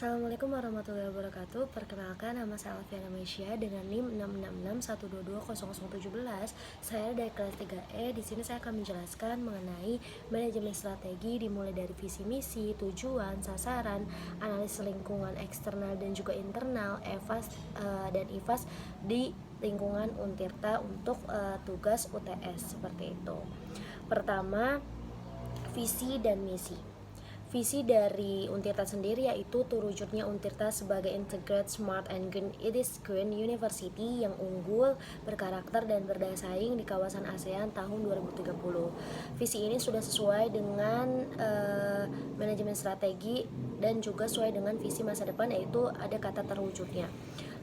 Assalamualaikum warahmatullahi wabarakatuh. Perkenalkan, nama saya Alfiana Mesya dengan NIM 666122017. Saya dari kelas 3E. Di sini saya akan menjelaskan mengenai manajemen strategi dimulai dari visi misi, tujuan, sasaran, analisis lingkungan eksternal dan juga internal, EVAS dan IVAS di lingkungan Untirta untuk tugas UTS seperti itu. Pertama, visi dan misi. Visi dari Untirta sendiri yaitu terwujudnya Untirta sebagai integrated, smart, and green university yang unggul, berkarakter, dan berdaya saing di kawasan ASEAN tahun 2030. Visi ini sudah sesuai dengan manajemen strategi dan juga sesuai dengan visi masa depan, yaitu ada kata terwujudnya.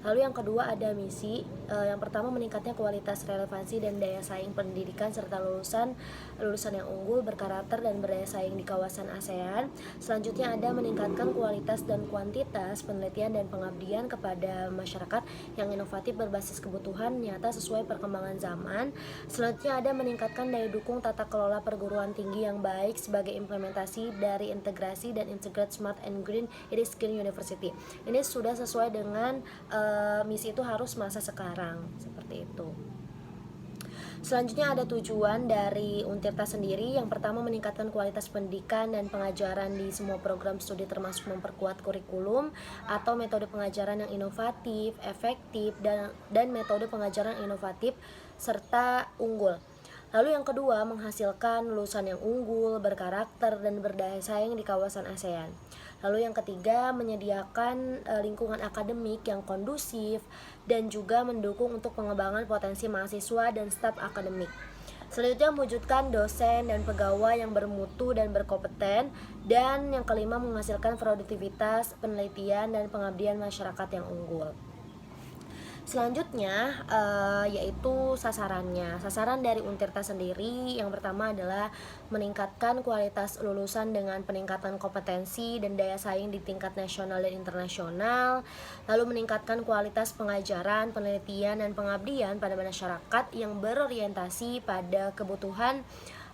Lalu yang kedua ada misi. Yang pertama, meningkatnya kualitas, relevansi, dan daya saing pendidikan serta lulusan yang unggul, berkarakter, dan berdaya saing di kawasan ASEAN. Selanjutnya ada meningkatkan kualitas dan kuantitas penelitian dan pengabdian kepada masyarakat yang inovatif berbasis kebutuhan nyata sesuai perkembangan zaman. Selanjutnya ada meningkatkan daya dukung tata kelola perguruan tinggi yang baik sebagai implementasi dari integrasi dan integrated, smart, and green university. Ini sudah sesuai dengan misi itu harus masa sekarang seperti itu. Selanjutnya ada tujuan dari Untirta sendiri. Yang pertama, meningkatkan kualitas pendidikan dan pengajaran di semua program studi termasuk memperkuat kurikulum atau metode pengajaran yang inovatif, efektif, dan metode pengajaran inovatif serta unggul. Lalu yang kedua, menghasilkan lulusan yang unggul, berkarakter, dan berdaya saing di kawasan ASEAN. Lalu yang ketiga, menyediakan lingkungan akademik yang kondusif dan juga mendukung untuk pengembangan potensi mahasiswa dan staf akademik. Selanjutnya, mewujudkan dosen dan pegawai yang bermutu dan berkompeten. Dan yang kelima, menghasilkan produktivitas, penelitian, dan pengabdian masyarakat yang unggul. Selanjutnya yaitu sasarannya. Sasaran dari Untirta sendiri yang pertama adalah meningkatkan kualitas lulusan dengan peningkatan kompetensi dan daya saing di tingkat nasional dan internasional. Lalu meningkatkan kualitas pengajaran, penelitian, dan pengabdian pada masyarakat yang berorientasi pada kebutuhan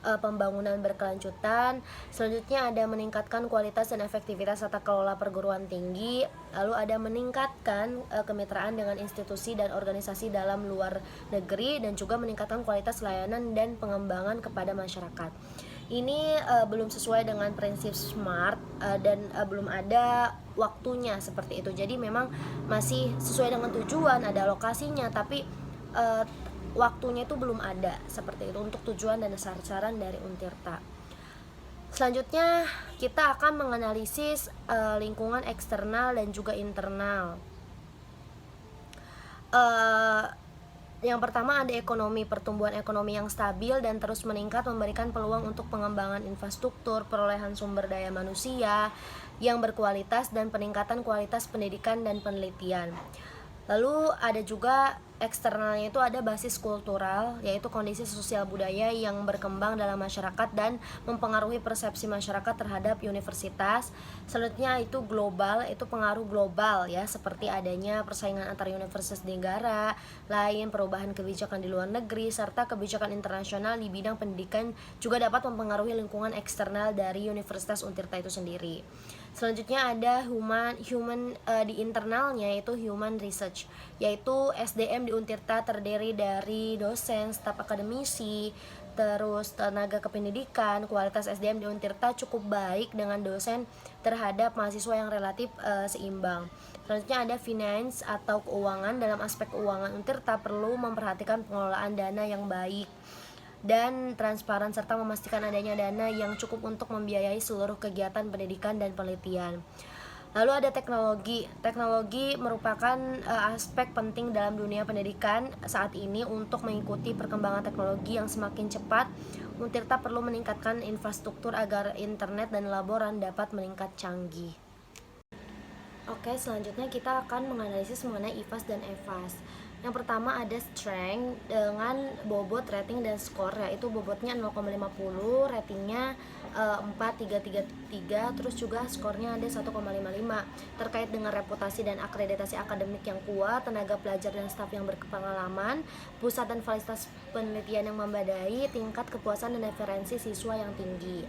pembangunan berkelanjutan. Selanjutnya ada meningkatkan kualitas dan efektivitas tata kelola perguruan tinggi. Lalu ada meningkatkan kemitraan dengan institusi dan organisasi dalam luar negeri dan juga meningkatkan kualitas layanan dan pengembangan kepada masyarakat. Ini belum sesuai dengan prinsip SMART dan belum ada waktunya seperti itu. Jadi memang masih sesuai dengan tujuan, ada lokasinya, tapi waktunya itu belum ada seperti itu untuk tujuan dan sasaran dari Untirta. Selanjutnya kita akan menganalisis lingkungan eksternal dan juga internal. Yang pertama ada ekonomi, pertumbuhan ekonomi yang stabil dan terus meningkat memberikan peluang untuk pengembangan infrastruktur, perolehan sumber daya manusia yang berkualitas, dan peningkatan kualitas pendidikan dan penelitian. Lalu ada juga eksternalnya, itu ada basis kultural, yaitu kondisi sosial budaya yang berkembang dalam masyarakat dan mempengaruhi persepsi masyarakat terhadap universitas. Selanjutnya itu global, itu pengaruh global ya, seperti adanya persaingan antar universitas di negara lain, perubahan kebijakan di luar negeri, serta kebijakan internasional di bidang pendidikan juga dapat mempengaruhi lingkungan eksternal dari Universitas Untirta itu sendiri. Selanjutnya ada human di internalnya, yaitu human research, yaitu SDM di Untirta terdiri dari dosen, staf akademisi, terus tenaga kependidikan. Kualitas SDM di Untirta cukup baik dengan dosen terhadap mahasiswa yang relatif seimbang. Selanjutnya ada finance atau keuangan. Dalam aspek keuangan, Untirta perlu memperhatikan pengelolaan dana yang baik dan transparan serta memastikan adanya dana yang cukup untuk membiayai seluruh kegiatan pendidikan dan penelitian. Lalu ada teknologi. Teknologi merupakan aspek penting dalam dunia pendidikan saat ini. Untuk mengikuti perkembangan teknologi yang semakin cepat, Untirta perlu meningkatkan infrastruktur agar internet dan laboran dapat meningkat canggih. Oke, selanjutnya kita akan menganalisis mengenai IVAS dan EVAS. Yang pertama ada strength dengan bobot, rating, dan skor, yaitu bobotnya 0,50, ratingnya 4,333, terus juga skornya ada 1,55. Terkait dengan reputasi dan akreditasi akademik yang kuat, tenaga pelajar dan staf yang berpengalaman, pusat dan fasilitas penelitian yang memadai, tingkat kepuasan dan referensi siswa yang tinggi.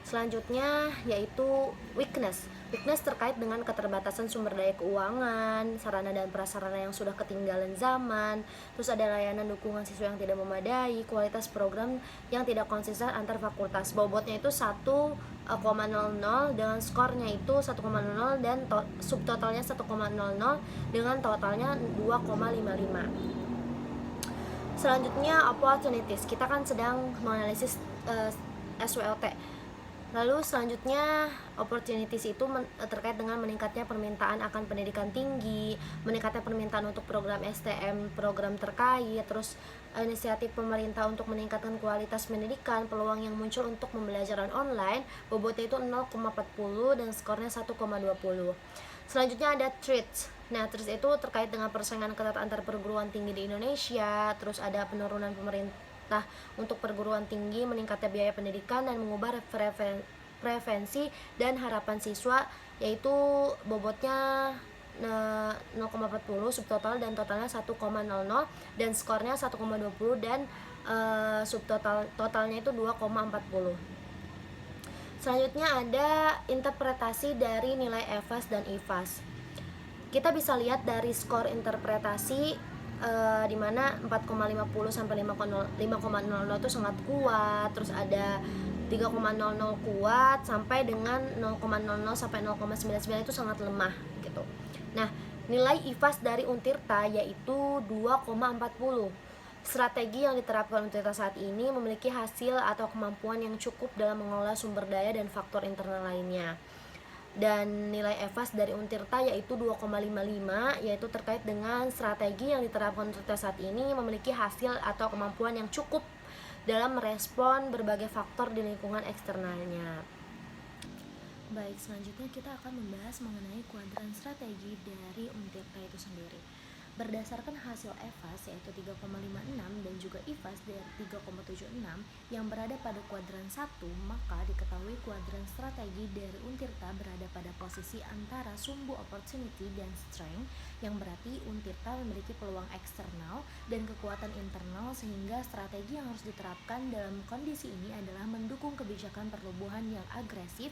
Selanjutnya yaitu weakness. Weakness terkait dengan keterbatasan sumber daya keuangan, sarana dan prasarana yang sudah ketinggalan zaman, terus ada layanan dukungan siswa yang tidak memadai, kualitas program yang tidak konsisten antar fakultas. Bobotnya itu 1,00 dengan skornya itu 1,00 dan subtotalnya 1,00 dengan totalnya 2,55. Selanjutnya opportunities. Kita kan sedang menganalisis SWLT. Lalu selanjutnya opportunities itu terkait dengan meningkatnya permintaan akan pendidikan tinggi, meningkatnya permintaan untuk program STM, program terkait, terus inisiatif pemerintah untuk meningkatkan kualitas pendidikan, peluang yang muncul untuk pembelajaran online, bobotnya itu 0,40 dan skornya 1,20. Selanjutnya ada threats. Nah, threats itu terkait dengan persaingan ketat antar perguruan tinggi di Indonesia, terus ada penurunan pemerintah untuk perguruan tinggi, meningkatnya biaya pendidikan dan mengubah preferensi dan harapan siswa, yaitu bobotnya 0,40 subtotal dan totalnya 1,00 dan skornya 1,20 dan totalnya itu 2,40. Selanjutnya ada interpretasi dari nilai EFAS dan IFAS. Kita bisa lihat dari skor interpretasi di mana 4,50 sampai 5,00 itu sangat kuat, terus ada 3,00 kuat sampai dengan 0,00 sampai 0,99 itu sangat lemah gitu. Nah, nilai IFAS dari Untirta yaitu 2,40. Strategi yang diterapkan Untirta saat ini memiliki hasil atau kemampuan yang cukup dalam mengelola sumber daya dan faktor internal lainnya. Dan nilai EFAS dari Untirta yaitu 2,55, yaitu terkait dengan strategi yang diterapkan Untirta saat ini memiliki hasil atau kemampuan yang cukup dalam merespon berbagai faktor di lingkungan eksternalnya. Baik, selanjutnya kita akan membahas mengenai kuadran strategi dari Untirta itu sendiri. Berdasarkan hasil EFAS yaitu 3,56 dan juga IFAS dari 3,76 yang berada pada kuadran 1, maka diketahui kuadran strategi dari Untirta berada pada posisi antara sumbu opportunity dan strength, yang berarti Untirta memiliki peluang eksternal dan kekuatan internal, sehingga strategi yang harus diterapkan dalam kondisi ini adalah mendukung kebijakan pertumbuhan yang agresif,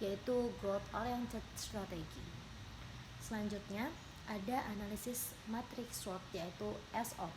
yaitu growth oriented strategy. Selanjutnya ada analisis matriks SWOT yaitu SWOT.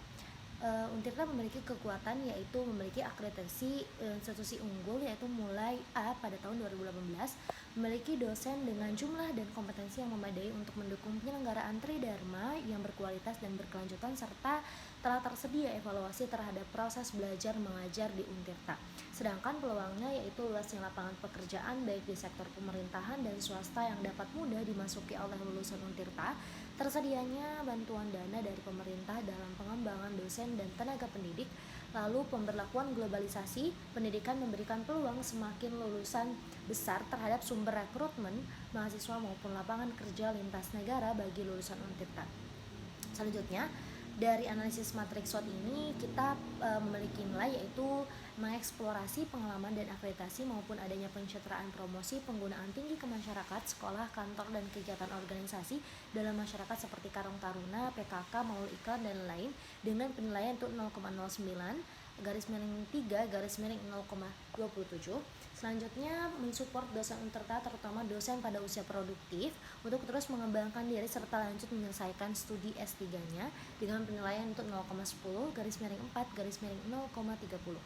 Untirta memiliki kekuatan yaitu memiliki akreditasi institusi unggul yaitu mulai A pada tahun 2018, memiliki dosen dengan jumlah dan kompetensi yang memadai untuk mendukung penyelenggaraan Tridharma yang berkualitas dan berkelanjutan, serta telah tersedia evaluasi terhadap proses belajar mengajar di Untirta. Sedangkan peluangnya yaitu luasnya lapangan pekerjaan baik di sektor pemerintahan dan swasta yang dapat mudah dimasuki oleh lulusan Untirta, tersedianya bantuan dana dari pemerintah dalam pengembangan dosen dan tenaga pendidik, lalu pemberlakuan globalisasi pendidikan memberikan peluang semakin lulusan besar terhadap sumber rekrutmen mahasiswa maupun lapangan kerja lintas negara bagi lulusan Untirta. Selanjutnya, dari analisis matriks SWOT ini kita memiliki nilai yaitu mengeksplorasi pengalaman dan akreditasi maupun adanya pencitraan promosi penggunaan tinggi ke masyarakat, sekolah, kantor, dan kegiatan organisasi dalam masyarakat seperti Karang Taruna, PKK, Maul Iklan, dan lain dengan penilaian itu 0,09-3/0,27. Selanjutnya mensupport dosen Untirta terutama dosen pada usia produktif untuk terus mengembangkan diri serta lanjut menyelesaikan studi S3-nya dengan penilaian untuk 0,10-4/0,30.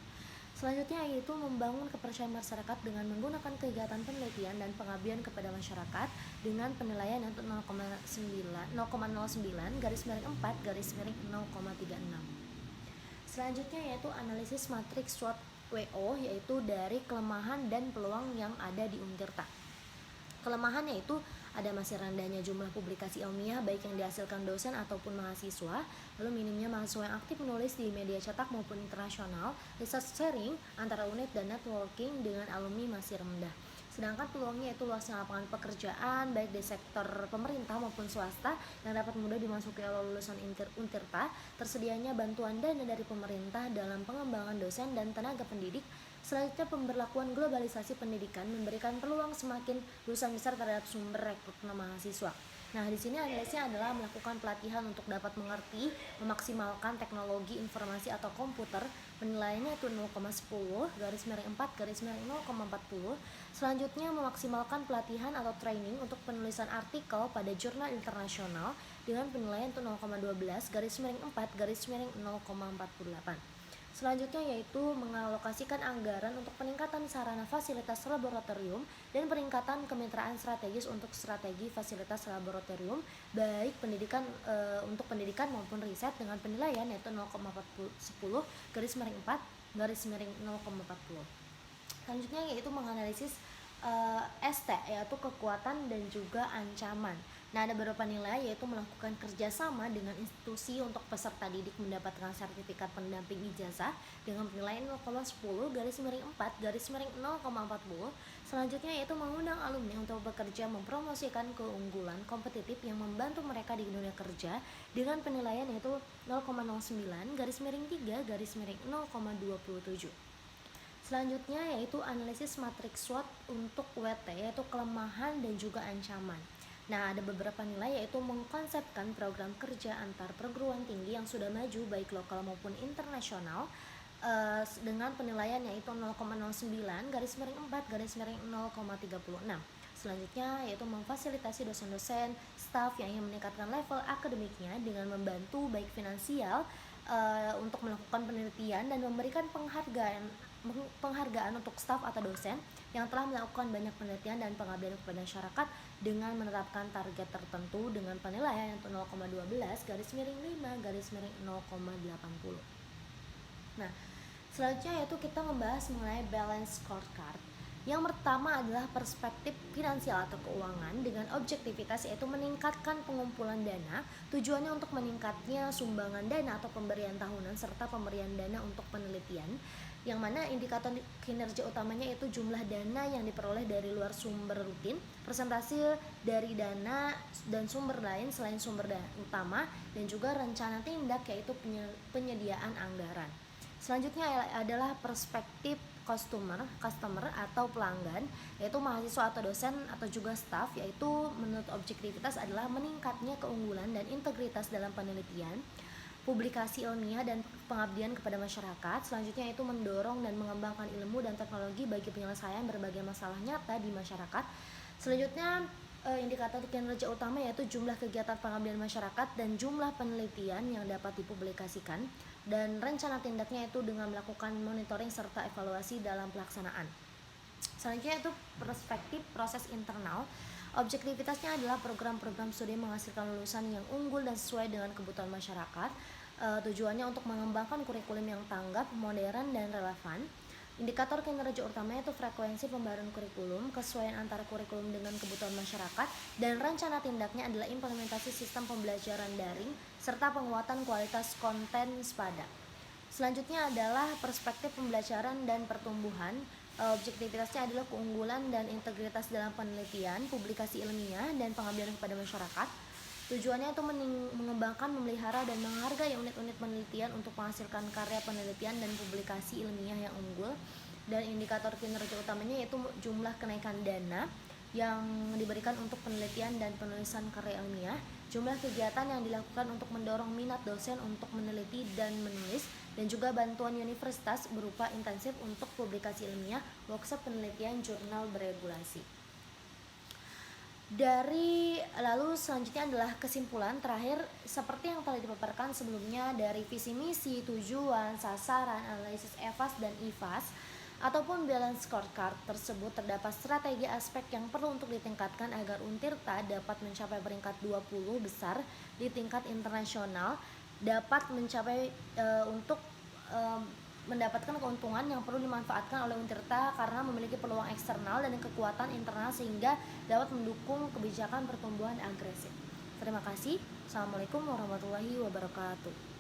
Selanjutnya yaitu membangun kepercayaan masyarakat dengan menggunakan kegiatan penelitian dan pengabdian kepada masyarakat dengan penilaian untuk 0,9-4/0,36. Selanjutnya yaitu analisis matriks SWOT WO yaitu dari kelemahan dan peluang yang ada di Untirta. Kelemahannya itu ada masih rendahnya jumlah publikasi ilmiah baik yang dihasilkan dosen ataupun mahasiswa, lalu minimnya mahasiswa yang aktif menulis di media cetak maupun internasional, research sharing antara unit dan networking dengan alumni masih rendah. Sedangkan peluangnya itu luasnya lapangan pekerjaan baik di sektor pemerintah maupun swasta yang dapat mudah dimasuki oleh lulusan Untirta, tersedianya bantuan dana dari pemerintah dalam pengembangan dosen dan tenaga pendidik, Selanjutnya, pemberlakuan globalisasi pendidikan memberikan peluang semakin lulusan besar terhadap sumber rekrutmen mahasiswa. Nah, di sini analisisnya adalah melakukan pelatihan untuk dapat mengerti, memaksimalkan teknologi informasi atau komputer. Penilaiannya itu 0,10 garis miring 4 garis miring 0,40. Selanjutnya, memaksimalkan pelatihan atau training untuk penulisan artikel pada jurnal internasional dengan penilaian itu 0,12 garis miring 4 garis miring 0,48. Selanjutnya yaitu mengalokasikan anggaran untuk peningkatan sarana fasilitas laboratorium dan peningkatan kemitraan strategis untuk strategi fasilitas laboratorium baik untuk pendidikan maupun riset dengan penilaian yaitu 0,10 garis miring 4 garis miring 0,40. Selanjutnya yaitu menganalisis ST yaitu kekuatan dan juga ancaman. Nah, ada beberapa nilai yaitu melakukan kerjasama dengan institusi untuk peserta didik mendapatkan sertifikat pendamping ijazah dengan penilaian 0,10 garis miring 4 garis miring 0,40. Selanjutnya yaitu mengundang alumni untuk bekerja mempromosikan keunggulan kompetitif yang membantu mereka di dunia kerja dengan penilaian yaitu 0,09 garis miring 3 garis miring 0,27. Selanjutnya yaitu analisis matriks SWOT untuk WT yaitu kelemahan dan juga ancaman. Nah, ada beberapa nilai yaitu mengkonsepkan program kerja antar perguruan tinggi yang sudah maju baik lokal maupun internasional dengan penilaian yaitu 0,09 garis miring 4 garis miring 0,36. Selanjutnya yaitu memfasilitasi dosen-dosen, staf yang ingin meningkatkan level akademiknya dengan membantu baik finansial untuk melakukan penelitian dan memberikan penghargaan untuk staf atau dosen yang telah melakukan banyak penelitian dan pengabdian kepada masyarakat dengan menetapkan target tertentu dengan penilaian yaitu 0,12 garis miring 5 garis miring 0,80. Nah, selanjutnya yaitu kita membahas mengenai balance scorecard. Yang pertama adalah perspektif finansial atau keuangan dengan objektivitas yaitu meningkatkan pengumpulan dana, tujuannya untuk meningkatnya sumbangan dana atau pemberian tahunan serta pemberian dana untuk penelitian, yang mana indikator kinerja utamanya yaitu jumlah dana yang diperoleh dari luar sumber rutin, persentase dari dana dan sumber lain selain sumber dana utama, dan juga rencana tindak yaitu penyediaan anggaran. Selanjutnya adalah perspektif customer atau pelanggan, yaitu mahasiswa atau dosen atau juga staf, yaitu menurut objektivitas adalah meningkatnya keunggulan dan integritas dalam penelitian, publikasi ilmiah dan pengabdian kepada masyarakat. Selanjutnya yaitu mendorong dan mengembangkan ilmu dan teknologi bagi penyelesaian berbagai masalah nyata di masyarakat. Selanjutnya indikator kinerja utama yaitu jumlah kegiatan pengabdian masyarakat dan jumlah penelitian yang dapat dipublikasikan, dan rencana tindaknya itu dengan melakukan monitoring serta evaluasi dalam pelaksanaan. Selanjutnya itu perspektif proses internal. Objektivitasnya adalah program-program studi menghasilkan lulusan yang unggul dan sesuai dengan kebutuhan masyarakat. Tujuannya untuk mengembangkan kurikulum yang tanggap, modern, dan relevan. Indikator kinerja utamanya itu frekuensi pembaruan kurikulum, kesesuaian antara kurikulum dengan kebutuhan masyarakat, dan rencana tindaknya adalah implementasi sistem pembelajaran daring serta penguatan kualitas konten sepada. Selanjutnya adalah perspektif pembelajaran dan pertumbuhan. Objektivitasnya adalah keunggulan dan integritas dalam penelitian, publikasi ilmiah, dan pengabdian kepada masyarakat. Tujuannya itu mengembangkan, memelihara, dan menghargai unit-unit penelitian untuk menghasilkan karya penelitian dan publikasi ilmiah yang unggul. Dan indikator kinerja utamanya yaitu jumlah kenaikan dana yang diberikan untuk penelitian dan penulisan karya ilmiah, jumlah kegiatan yang dilakukan untuk mendorong minat dosen untuk meneliti dan menulis, dan juga bantuan universitas berupa intensif untuk publikasi ilmiah, workshop penelitian, jurnal beregulasi. Lalu selanjutnya adalah kesimpulan terakhir seperti yang telah dipaparkan sebelumnya dari visi misi, tujuan, sasaran, analisis EVAS dan IVAS ataupun balance scorecard tersebut terdapat strategi aspek yang perlu untuk ditingkatkan agar Untirta dapat mencapai peringkat 20 besar di tingkat internasional, dapat mencapai untuk mendapatkan keuntungan yang perlu dimanfaatkan oleh Untirta karena memiliki peluang eksternal dan kekuatan internal sehingga dapat mendukung kebijakan pertumbuhan agresif. Terima kasih. Assalamualaikum warahmatullahi wabarakatuh.